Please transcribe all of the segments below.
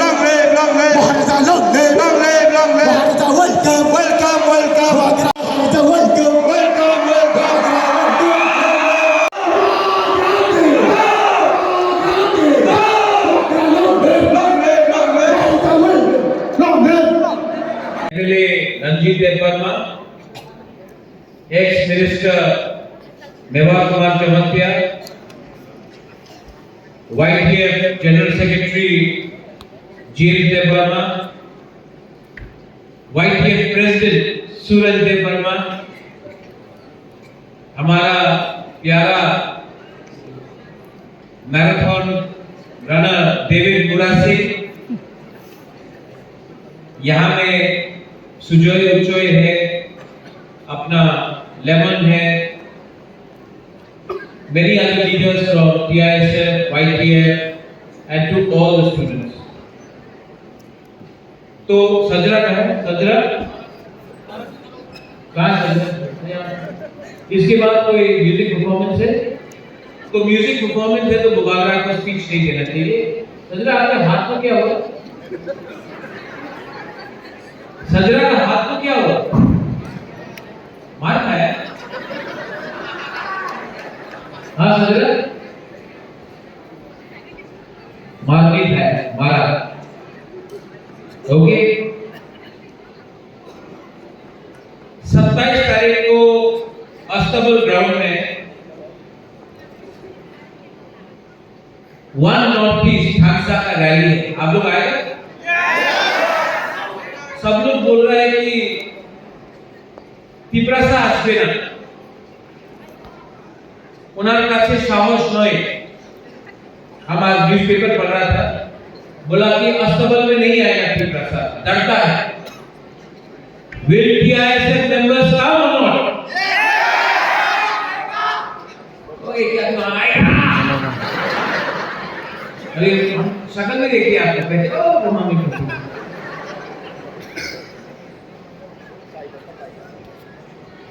long live, Maharaja long live, long live, long live. Maharaja welcome, Welcome, welcome, Maharaja welcome, welcome, welcome. MLA Ranjit Verma, ex-minister Mewar Kumar Chamatia, YTF General Secretary James Verma, YTF President Suraj Verma, हमारा प्यारा marathon runner David मुरासी, यहाँ में सुजोय उचोय है, अपना lemon है, many other leaders from TISF, YTF and to all the students. तो सजरा कहाँ है? सजरा कहाँ सजरा? इसके बाद कोई म्यूजिक परफॉर्मेंस है? तो म्यूजिक परफॉर्मेंस है तो मुबारक को स्पीच नहीं देना चाहिए। सजरा आपके हाथ में क्या हुआ? सजरा का हाथ में क्या हुआ? मार खाया? हाँ सजरा? मार नहीं खाया, मारा। ओके? 27 तारीख को अस्तबल ग्राउंड में वन नॉर्थ ईस्ट ढांसा का रैली है। आप लोग आएगा? सब लोग बोल रहे हैं कि तिप्रासा আসবে না, ওনার কাছে সাহস নয়। हम आज न्यूज़पेपर पढ़ रहा था, बोला कि अस्तबल में नहीं आएगा तिप्रासा, डरता है। Will TISF members come or not? ओए क्या तो आएगा? अरे शक्ल में देखिए आपको कहते ओ मम्मी कहती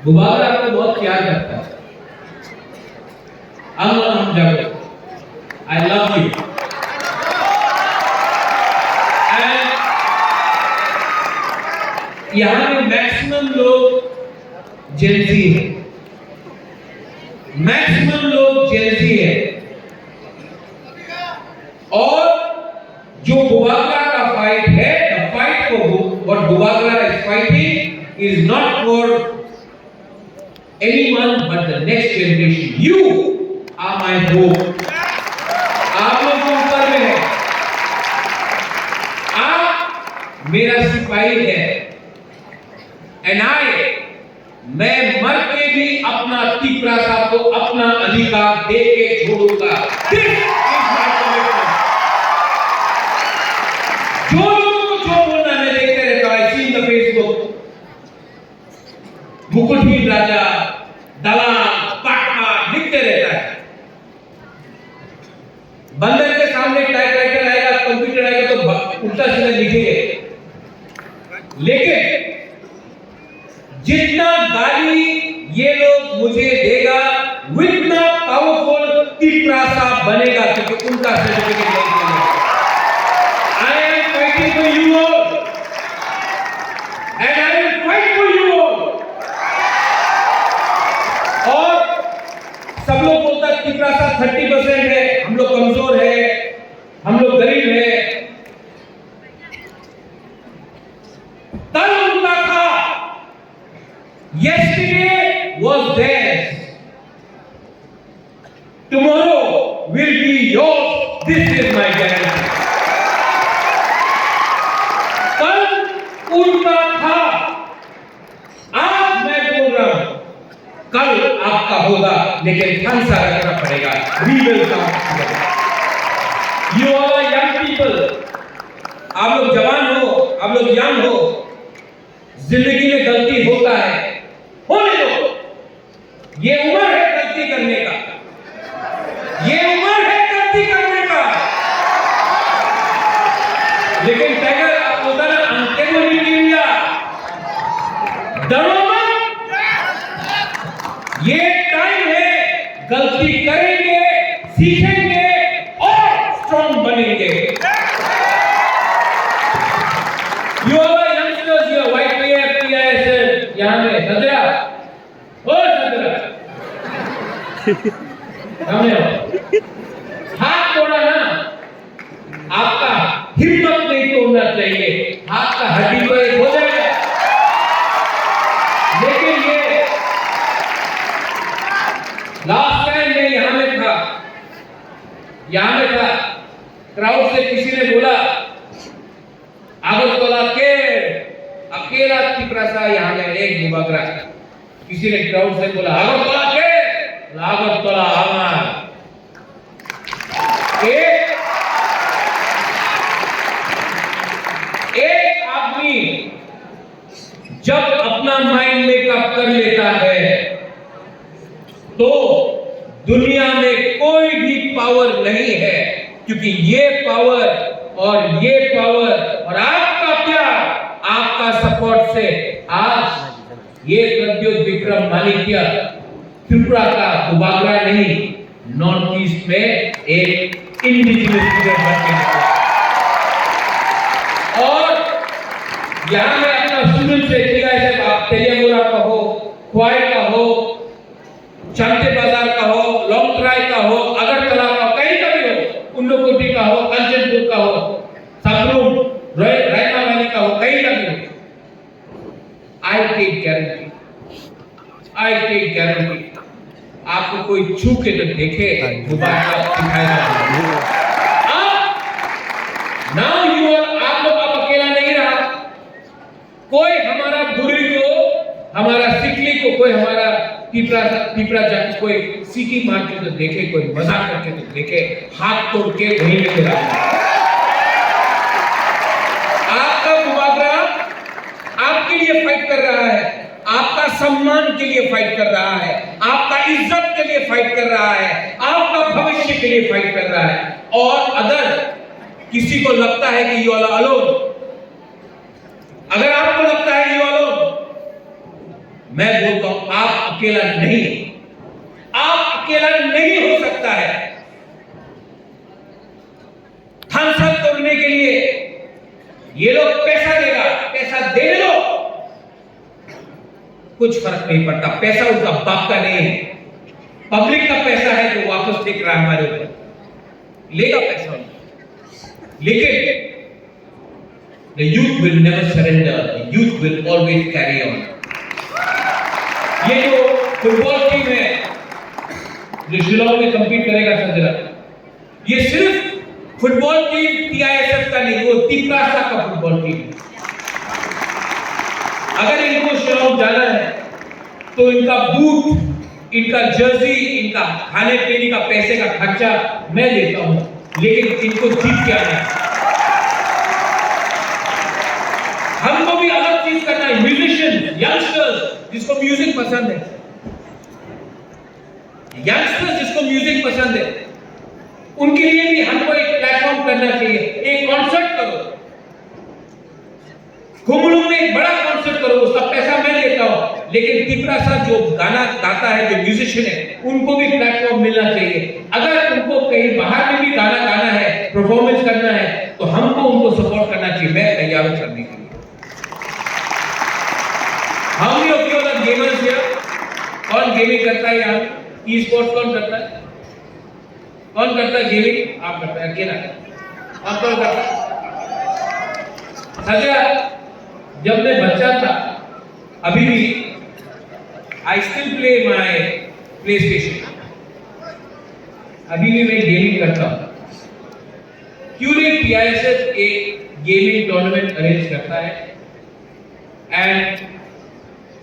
गुबारा आपको बहुत प्यार करता है। हम जाओ, I love you and यहाँ में मैक्सिमम लोग जेंजी है, मैक्सिमम लोग जेंजी है और जो गुबारा का फाइट है, the fight for what Gubagara is fighting is not for anyone but the next generation. You are my hope. आप लोग ऊपर में है, आप मेरा सिपाही है and मैं मर के भी अपना तिप्रासा को अपना अधिकार दे के छोड़ूंगा। This is my commitment. जो लोगों को जो बोलना मैं देखते रहता हूँ, I see in the Facebook, मुकुटहीन राजा, दलाल, पाटवा लिखते रहता है। बंदर के सामने टाइपराइटर आएगा, कंप्यूटर आएगा तो उल्टा सीधा लिखेंगे, लेकिन जितना गाली ये लोग मुझे देगा, उतना पावरफुल तिप्रासा बनेगा, क्योंकि उनका सर्टिफिकेट नहीं मिलेगा। I am fighting for you all and I will fight for you all. और सब लोग बोलता है तिप्रासा 30% है, हम लोग कमजोर है, हम लोग गरीब है। तब उनका था, yesterday was theirs, tomorrow will be yours. This is my guarantee. कल उनका था, आज मैं बोल रहा हूं, कल आपका होगा, लेकिन ढांसा रखना पड़ेगा। We will come together. You all are young people. आप लोग जवान हो, आप लोग यंग हो, जिंदगी में गलती होता है, होने दो। ये उम्र है गलती करने का, ये उम्र है गलती करने का। लेकिन टाइगर आप बोलता ना अंके को नहीं दिया, डरो मत। ये टाइम है, गलती करेंगे, सीखेंगे और स्ट्रॉन्ग बनेंगे। You are youngsters, you are YPF, PISF, यहाँ में सदरा, ओ सदरा, सामने आओ, हाथ तोड़ा ना, आपका हिम्मत नहीं तोड़ना चाहिए, हाथ का हड्डी तो एक हो जाएगा, लेकिन ये लास्ट टाइम मैं यहाँ में था, क्राउड से किसी ने बोला अगरतला के अकेला तिपरासा यहाँ में एक मुबागरा, किसी ने क्राउड से बोला अगरतला के अगरतला हमार एक आदमी जब अपना माइंड मेकअप कर लेता है तो दुनिया में कोई भी पावर नहीं है, क्योंकि ये पावर और आपका प्यार, आपका सपोर्ट से आज ये प्रद्योत विक्रम मानिक्य त्रिपुरा का दुबागरा नहीं, नॉर्थ ईस्ट में एक इंडिजिनस लीडर बन गया। और यहाँ मैं अपना स्टूडेंट से आप तेलियामुरा का हो, ख्वाई का हो, चांते बाजार का हो, लॉन्गट्राई का हो, अगरतला का हो, कहीं का भी हो, उन्नकोटी का हो, कंचनपुर का हो, सबरूम, रायता वैली का हो, कहीं का भी हो, I take guarantee, आपको कोई छू के तो देखे, दोबारा दिखाएगा। Now you are, आप लोग आप अकेला नहीं रहा, कोई हमारा बुरी को, हमारा सिकली को, कोई हमारा पीपरा जाके कोई सीटी मार के तो देखे, कोई मजाक करके तो देखे, हाथ तोड़ के वहीं में गिरा। आपका मुबागरा आपके लिए फाइट कर रहा है, आपका सम्मान के लिए फाइट कर रहा है, आपका इज्जत के लिए फाइट कर रहा है, आपका भविष्य के लिए फाइट कर रहा है। और अगर किसी को लगता है कि यू आर अलोन, अगर आपको लगता है यू आर अलोन, मैं बोलता हूं आप अकेला नहीं, आप अकेला नहीं हो सकता है। थानसा तोड़ने के लिए ये लोग पैसा देगा, पैसा दे दो, कुछ फर्क नहीं पड़ता, पैसा उनका बाप का नहीं है, पब्लिक का पैसा है जो वापस देख रहा है हमारे ऊपर, लेगा पैसा। लेकिन the youth will never surrender, the youth will always carry on। ये जो फुटबॉल टीम है जो शिलांग में कंपीट करेगा संजरा, ये सिर्फ फुटबॉल टीम टीआईएसएफ का नहीं, वो तिपरासा का फुटबॉल टीम है। अगर इनको शिलांग जाना है तो इनका बूट, इनका जर्सी, इनका खाने पीने का पैसे का खर्चा मैं देता हूं, लेकिन इनको जीत के आना है। हमको भी अलग चीज करना है। म्यूजिशियन, यंगस्टर्स जिसको म्यूजिक पसंद है, यंगस्टर्स जिसको म्यूजिक पसंद है, उनके लिए भी हमको एक प्लेटफॉर्म करना चाहिए। एक कॉन्सर्ट करो, खुमलुंग में एक बड़ा कॉन्सर्ट करो, उसका पैसा मैं देता हूं, लेकिन तिपरासा जो गाना गाता है, जो म्यूजिशियन है, उनको भी प्लेटफॉर्म मिलना चाहिए। अगर उनको कहीं बाहर में भी गाना गाना है, परफॉर्मेंस करना है, तो हमको उनको सपोर्ट करना चाहिए। मैं तैयार हूं करने के लिए। How many of you are gamers here? कौन गेमिंग करता है यहाँ? ई स्पोर्ट्स कौन करता है? कौन करता है गेमिंग? आप करते हैं, अकेला। आप कौन करता है? सजा, जब मैं बच्चा था, अभी भी I still play my PlayStation। अभी भी मैं गेमिंग करता हूँ। क्यों नहीं PISF एक गेमिंग टूर्नामेंट अरेंज करता है एंड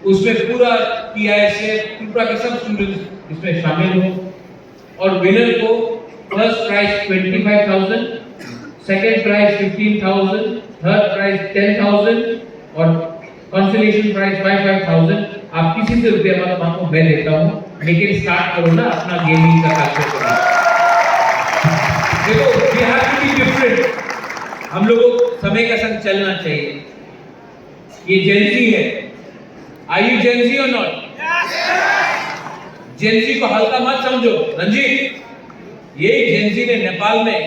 उसमें पूरा PISF त्रिपुरा के सब स्टूडेंट्स इसमें शामिल हो, और विनर को first prize 25,000, second prize 15,000, third prize 10,000 और कंसोलेशन प्राइज 5,000। आप किसी से रुपया मत मांगो, मैं देता हूं, लेकिन स्टार्ट करो ना अपना गेमिंग का कल्चर करो। देखो, we have to be different. हम लोगों को समय के संग चलना चाहिए। ये जेंजी है। Are you Gen Z or not? Gen Z को हल्का मत समझो। रंजीत, यही Gen Z ने नेपाल में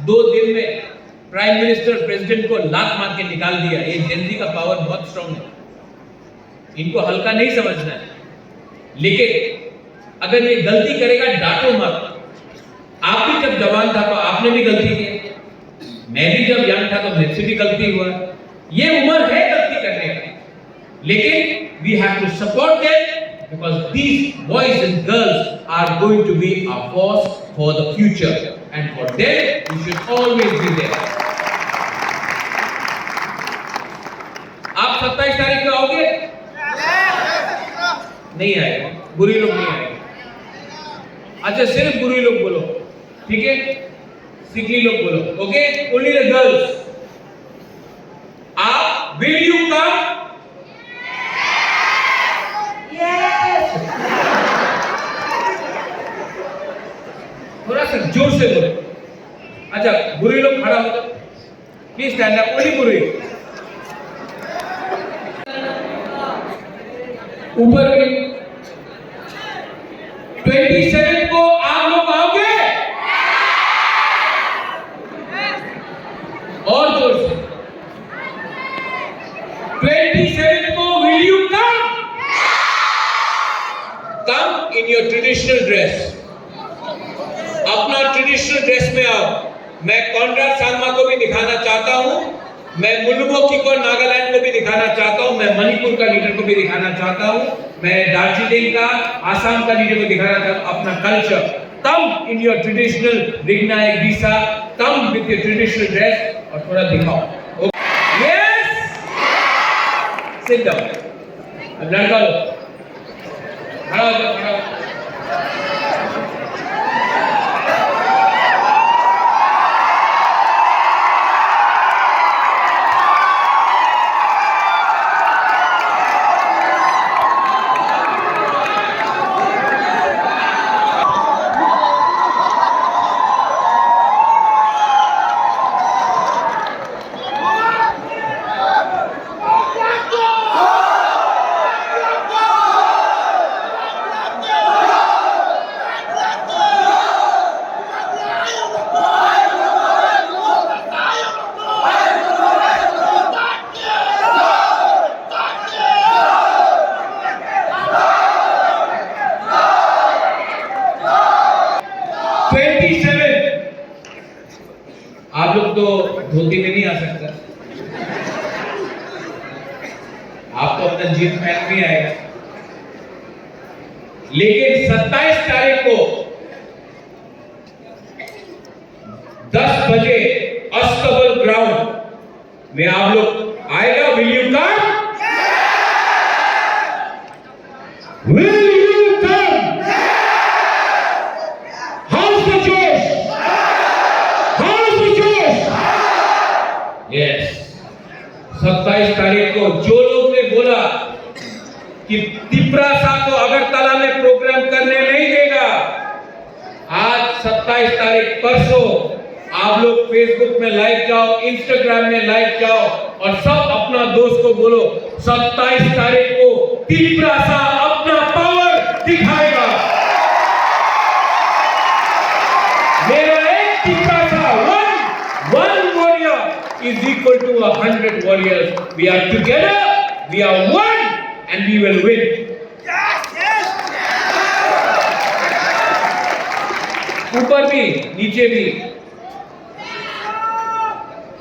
2 दिन में प्राइम मिनिस्टर प्रेसिडेंट को लात मार के निकाल दिया। ये जेनजी का पावर बहुत स्ट्रांग है, इनको हल्का नहीं समझना है। लेकिन अगर ये गलती करेगा डांटो मत। आप भी जब जवान था तो आपने भी गलती की, मैं भी जब यंग था तो मुझसे भी गलती हुआ। ये उम्र है गलती करने का, लेकिन we have to support them because these boys and girls are going to be a force for the future, and for them we should always be there. आप 27 तारीख को आओगे? नहीं आएगा, बुरी लोग नहीं आएंगे। अच्छा, सिर्फ बुरी लोग बोलो, ठीक है? सिकली लोग बोलो, ओके? Only the girls. आप will you come? थोड़ा सा जोर से बोलो। अच्छा, बुरी लोग खड़ा हो जाओ, प्लीज स्टैंड अप। ओनली बुरी। ऊपर में 27 को आप लोग आओगे? और जोर से। 27 को will you come? Come in your traditional dress. अपना ट्रेडिशनल ड्रेस में आओ। मैं कॉन्राड सांगमा को भी दिखाना चाहता हूं, मैं मुलुगो किको नागालैंड को भी दिखाना चाहता हूं, मैं मणिपुर का लीडर को भी दिखाना चाहता हूं, मैं दार्जिलिंग का, आसाम का लीडर को दिखाना चाहता हूं अपना culture. Come in your traditional रिग्ना एक बीसा, come with your traditional dress और थोड़ा दिखाओ। Yes, sit down. लड़का लोग खड़ा हो जाओ, खड़ा हो। आप लोग तो धोती में नहीं आ सकता, आपको अपना जींस पहन भी आएगा। लेकिन 27 तारीख को 10 बजे अस्तबल ग्राउंड में आप लोग आएगा। Will you come? Will you come? House the जोश, हाउस द जोश। यस, 27 तारीख को जो लोग ने बोला कि तिपरासा को अगरतला में प्रोग्राम करने नहीं देगा, आज 27 तारीख परसों आप लोग फेसबुक में लाइव जाओ, इंस्टाग्राम में लाइव जाओ और सब अपना दोस्त को बोलो 27 तारीख को तिपरासा अपना पावर दिखाएगा। मेरा एक Tiprasa, one warrior is equal to 100 warriors. We are together, we are one, and we will win. ऊपर भी नीचे भी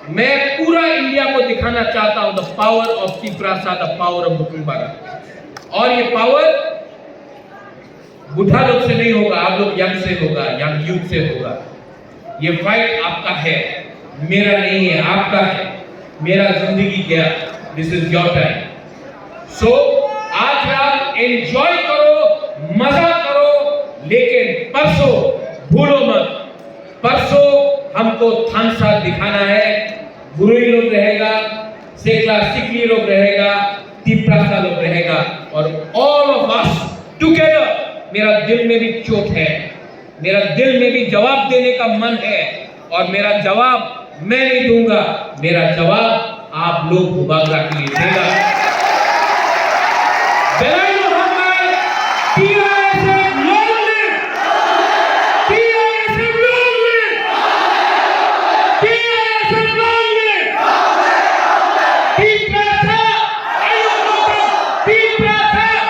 मैं पूरा इंडिया को दिखाना चाहता हूं the power of Tiprasa, the power of बुकुलबारा। और ये पावर बुढ़ा लोग से नहीं होगा, आप लोग यंग से होगा, यंग यूथ से होगा। ये फाइट आपका है, मेरा नहीं है, आपका है। मेरा जिंदगी गया, दिस इज योर टाइम। सो आज रात एंजॉय करो, मजा करो, लेकिन परसों भूलो मत, परसों हमको थानसा दिखाना है। बुरुई लोग रहेगा, सेकला सिकली लोग रहेगा, तिपरासा लोग रहेगा और ऑल ऑफ अस टुगेदर। मेरा दिल में भी चोट है, मेरा दिल में भी जवाब देने का मन है और मेरा जवाब मैं नहीं दूंगा, मेरा जवाब आप लोग मुबारक के लिए देगा। बेलाई Mohammad, TISF long live, TISF long live, TISF long live। प्रयास है